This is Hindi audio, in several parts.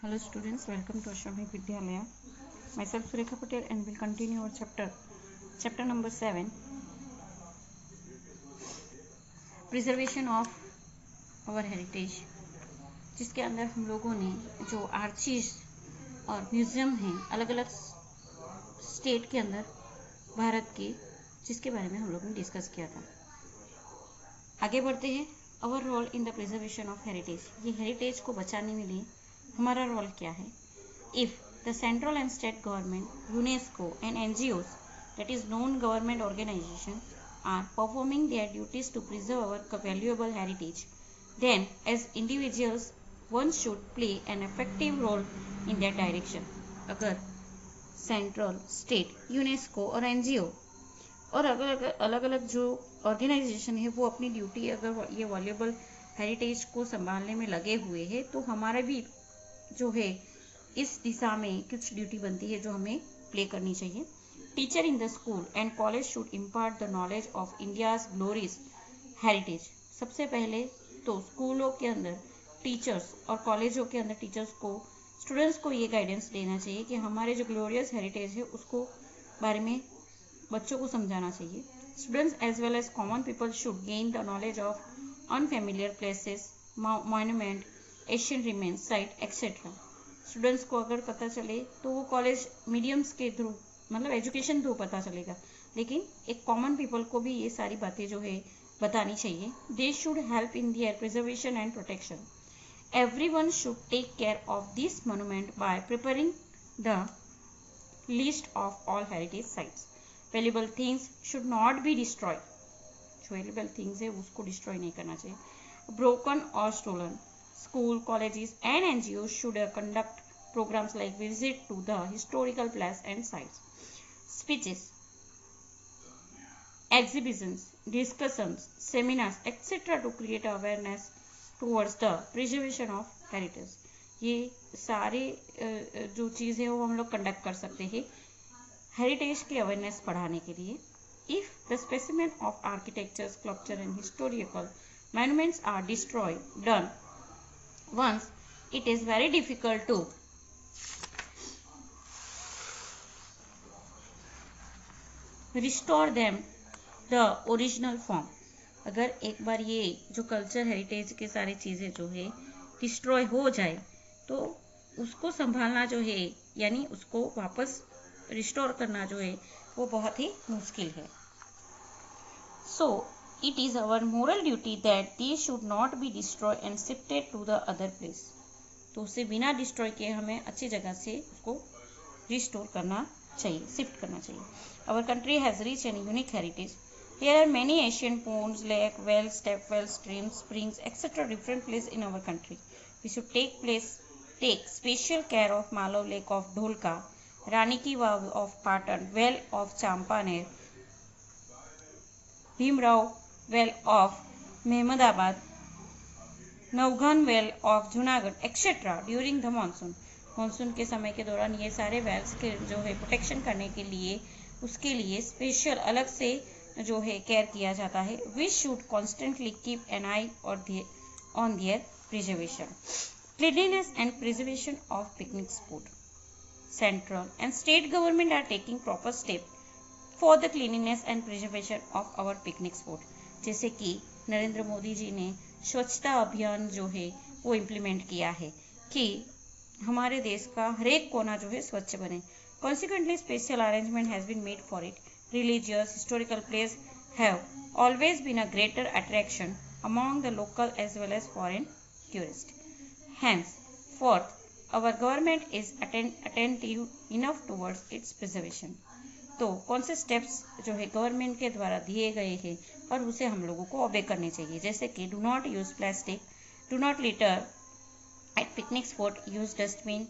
Hello students, welcome to Ashramik Vidyalaya. Myself Surekha Patel and will continue our chapter number 7, preservation of our heritage, जिसके अंदर हम लोगों ने जो आर्चीज और म्यूजियम हैं अलग अलग स्टेट के अंदर भारत के, जिसके बारे में हम लोगों ने डिस्कस किया था। आगे बढ़ते हैं। Our role in the preservation of heritage, ये हेरिटेज को बचाने में लिए हमारा रोल क्या है। If the central and state government, UNESCO and NGOs, that is non-government organizations, are performing their duties to preserve our valuable heritage, then as individuals one should play an effective role in that direction. अगर सेंट्रल, स्टेट, यूनेस्को और एनजीओ और अलग अलग जो ऑर्गेनाइजेशन है वो अपनी ड्यूटी अगर ये वैल्यूएबल हेरिटेज को संभालने में लगे हुए हैं तो हमारा भी जो है इस दिशा में कुछ ड्यूटी बनती है जो हमें प्ले करनी चाहिए। Teacher in the school and college should impart the knowledge of India's glorious heritage. सबसे पहले तो स्कूलों के अंदर टीचर्स और कॉलेजों के अंदर टीचर्स को, स्टूडेंट्स को ये गाइडेंस देना चाहिए कि हमारे जो ग्लोरियस हेरिटेज है उसको बारे में बच्चों को समझाना चाहिए। Students as well as common people should gain the knowledge of unfamiliar places, monument, Asian remains, site etcetera. Students को अगर पता चले तो वो कॉलेज मीडियम्स के थ्रू, मतलब एजुकेशन थ्रू पता चलेगा, लेकिन एक कॉमन पीपल को भी ये सारी बातें जो है बतानी चाहिए। They should help in their preservation and protection. Everyone should take care of this monument by preparing the list of all heritage sites. Valuable things should not be destroyed, जो वैल्यूएबल थिंग्स है उसको डिस्ट्रॉय नहीं करना चाहिए। ब्रोकन और stolen. School, colleges and NGOs should conduct programs like visit to the historical places and sites, speeches, exhibitions, discussions, seminars, etc. to create awareness towards the preservation of heritage. ये सारे जो चीज़ें हैं वो हम लोग कंडक्ट कर सकते हैं हेरिटेज की अवेयरनेस बढ़ाने के लिए। If the specimen of architecture, sculpture and historical monuments are destroyed, done once, it is very difficult to restore them the original form. अगर एक बार ये जो कल्चर हेरिटेज के सारी चीज़ें जो है डिस्ट्रॉय हो जाए तो उसको संभालना जो है, यानी उसको वापस रिस्टोर करना जो है वो बहुत ही मुश्किल है। So it is our moral duty that these should not be destroyed and shifted to the other place. तो उसे बिना डिस्ट्रॉय किए हमें अच्छी जगह से उसको रिस्टोर करना चाहिए, शिफ्ट करना चाहिए। Our country has rich and unique heritage. There are many ancient ponds, lake, wells, step wells, streams, springs, etc. different places in our country. We should take special care of Malav Lake of Dholka, Rani Ki Vav of Patan, well of Champaner, Bhimrao well of Mehmedabad, नवघन well of Junagadh etcetera during the monsoon. Monsoon के समय के दौरान ये सारे वेल्स के जो है प्रोटेक्शन करने के लिए उसके लिए स्पेशल अलग से जो है केयर किया जाता है। We should constantly keep an eye on their preservation. Cleanliness and preservation of picnic spot. Central and state government are taking proper step for the cleanliness and preservation of our picnic spot. जैसे कि नरेंद्र मोदी जी ने स्वच्छता अभियान जो है वो इम्प्लीमेंट किया है कि हमारे देश का हर एक कोना जो है स्वच्छ बने। Consequently special arrangement has been made for it. Religious historical place have always been a greater attraction among the local as well as foreign tourist. Henceforth, our government is attentive enough towards its preservation. तो कौन से स्टेप्स जो है गवर्नमेंट के द्वारा दिए गए हैं और उसे हम लोगों को ओबे करने चाहिए। जैसे कि do not use plastic, do not litter at picnic spot, use dustbin,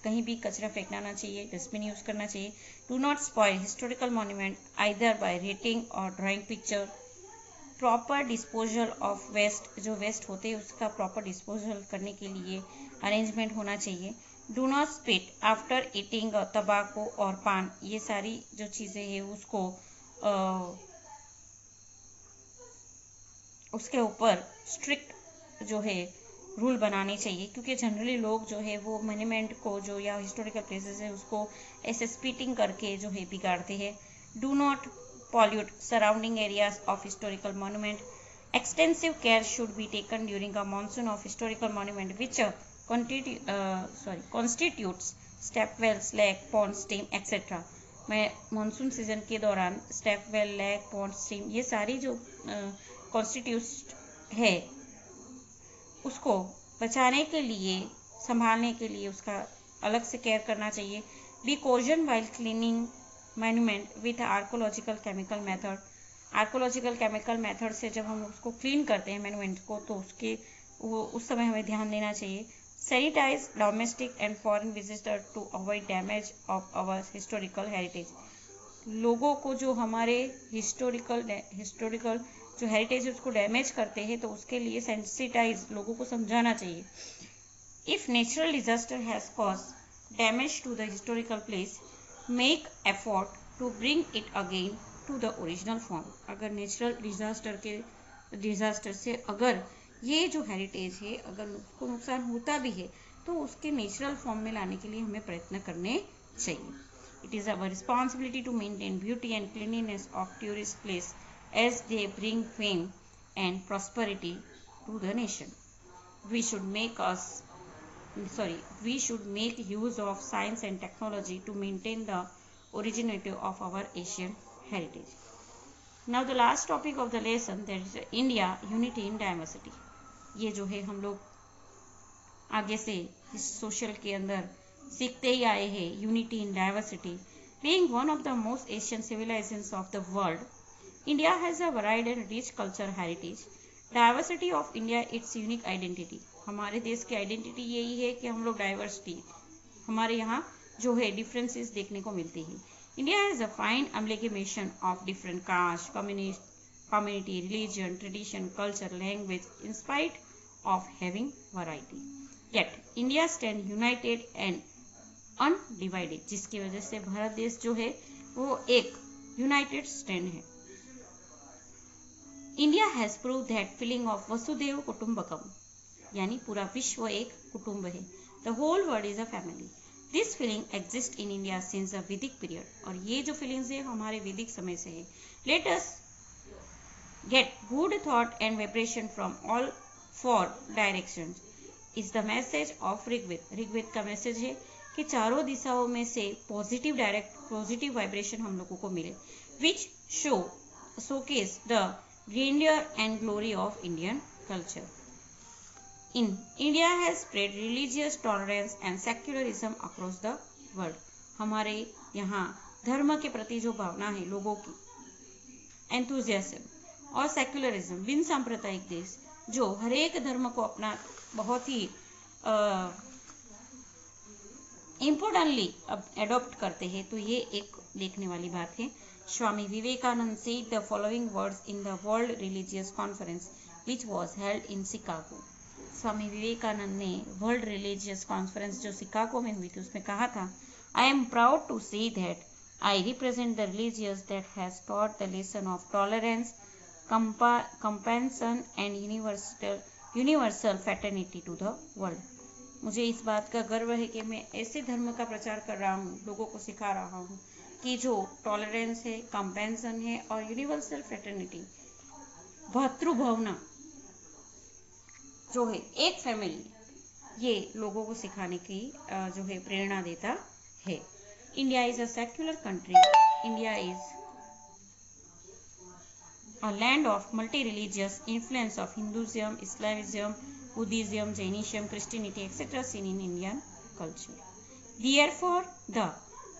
कहीं भी कचरा फेंकना ना चाहिए, डस्टबिन यूज करना चाहिए। Do not spoil historical monument either by rating और drawing picture. Proper disposal of waste, जो वेस्ट होते हैं उसका प्रॉपर डिस्पोजल करने के लिए अरेंजमेंट होना चाहिए। Do not spit after eating तंबाकू और पान, ये सारी जो चीज़ें हैं उसको उसके ऊपर स्ट्रिक्ट जो है रूल बनाने चाहिए, क्योंकि जनरली लोग जो है वो मोन्यूमेंट को जो या हिस्टोरिकल प्लेसेस है उसको ऐसे स्पीटिंग करके जो है बिगाड़ते हैं। Do not pollute surrounding areas of historical monument. Extensive care should be taken during a monsoon of historical monument which constitutes stepwells, lake, pond, stream, etc. मैं मानसून सीजन के दौरान स्टेपवेल, लेक, पॉन्ड, स्ट्रीम ये सारी जो कॉन्स्टिट्यूट है उसको बचाने के लिए, संभालने के लिए उसका अलग से केयर करना चाहिए। Be caution while cleaning monument with archaeological chemical method. Archaeological chemical method से जब हम उसको क्लीन करते हैं मोन्यूमेंट को, तो उस समय हमें ध्यान देना चाहिए। Sanitise domestic and foreign visitor to avoid damage of our historical heritage. लोगों को जो हमारे हिस्टोरिकल जो हेरिटेज है उसको डैमेज करते हैं, तो उसके लिए सेंसिटाइज लोगों को समझाना चाहिए। If natural disaster has caused damage to the historical place, make effort to bring it again to the original form. अगर नेचुरल डिजास्टर से अगर ये जो हेरिटेज है अगर उसको नुकसान होता भी है तो उसके नेचुरल फॉर्म में लाने के लिए हमें प्रयत्न करने चाहिए। It is our responsibility to maintain beauty and cleanliness of tourist place as they bring fame and prosperity to the nation. We should make use of science and technology to maintain the originality of our Asian heritage. Now the last topic of the lesson, that is India unity in diversity. ये जो है हम लोग आगे से इस सोशल के अंदर सीखते ही आए हैं, unity in diversity. Being one of the most Asian civilizations of the world, India has a varied and rich cultural heritage. Diversity of India its unique identity. हमारे देश की आइडेंटिटी यही है कि हम लोग डाइवर्सिटी, हमारे यहाँ जो है डिफरेंसेस देखने को मिलती है। India has a fine amalgamation of different caste, community, religion, tradition, culture, language in spite of having variety, yet India stand united and undivided, जिसकी वजह से भारत देश जो है वो एक यूनाइटेड स्टैंड है। India has prove that feeling of वसुदेव कुटुंबकम, यानी पूरा विश्व एक कुटुंब है। The whole world is a family. This feeling exist in India since the Vedic period, और ये जो फीलिंग्स है हमारे वैदिक समय से है। Let us get good thought and vibration from all four directions is the message of Rigveda. Rigveda का मैसेज है कि चारों दिशाओं में से पॉजिटिव वाइब्रेशन हम लोगों को मिले, which showcase the grandeur and glory of Indian culture. India has spread religious tolerance and secularism across the world. हमारे यहाँ धर्म के प्रति जो भावना है लोगों की, एंथुजियाज्म और सेक्युलरिज्म, बिन सांप्रदायिक देश जो हर एक धर्म को अपना बहुत ही इम्पोर्टेंटली एडॉप्ट करते हैं, तो ये एक देखने वाली बात है। Swami Vivekananda said the following words in the World Religious Conference which was held in Chicago. Swami Vivekananda ने वर्ल्ड रिलीजियस कॉन्फ्रेंस जो शिकागो में हुई थी उसमें कहा था, I am proud to say that I represent the religious that has taught the lesson of tolerance, compassion and universal fraternity to the world. मुझे इस बात का गर्व है कि मैं ऐसे धर्म का प्रचार कर रहा हूँ, लोगों को सिखा रहा हूँ कि जो टॉलरेंस है, कंपैशन है और यूनिवर्सल फ्रेटर्निटी, भातृभावना जो है एक फैमिली, ये लोगों को सिखाने की जो है प्रेरणा देता है। India is a secular country. India is a land of multi religious influence of Hinduism, Islamism, Buddhism, Jainism, Christianity etcetera seen in Indian culture. Therefore the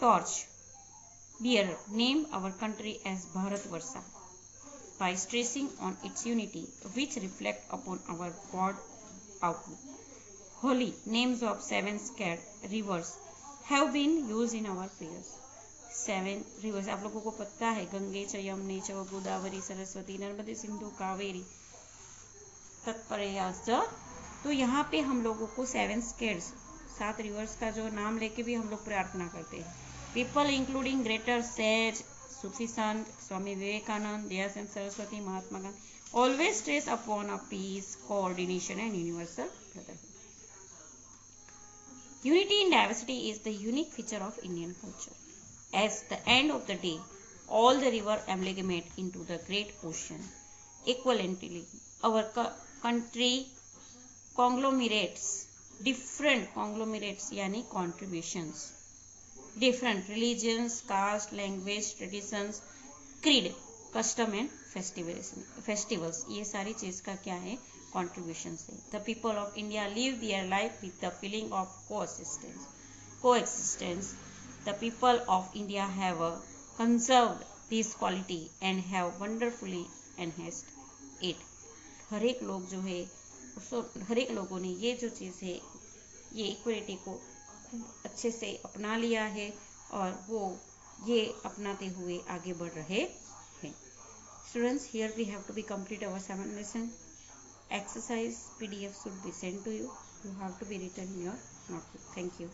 torch bearer named our country as Bharatvarsha by stressing on its unity, which reflect upon our broad outlook. Holy names of seven sacred rivers have been used in our prayers. Seven reverse आप लोगों को पता है, गंगे च यमुने च गोदावरी सरस्वती नर्मदे सिंधु कावेरी तत्परयाश्च। तो यहाँ पे हम लोगों को सेवन स्केर्स, 7 रिवर्स का जो नाम लेके भी हम लोग प्रार्थना करते हैं। People including greater sage, Sufi sant, Swami Vivekananda, Dayachand Saraswati, Mahatma Gandhi always stress upon a peace, coordination and universal brotherhood. Unity in diversity is the unique feature of Indian culture. At the end of the day, all the rivers amalgamate into the great ocean. Equivalently, our country conglomerates different conglomerates यानी contributions, different religions, caste, language, traditions, creed, custom and festivals. ये सारी चीज का क्या है? Contributions है. The people of India live their life with the feeling of coexistence. The people of India have conserved this quality and have wonderfully enhanced it. हर एक लोग जो है हर एक लोगों ने ये जो चीज़ है ये इक्वलिटी को खूब अच्छे से अपना लिया है और वो ये अपनाते हुए आगे बढ़ रहे हैं. Students, here we have to be complete our 7 lesson. Exercise PDF should be sent to you. You have to be written in your notebook. Thank you.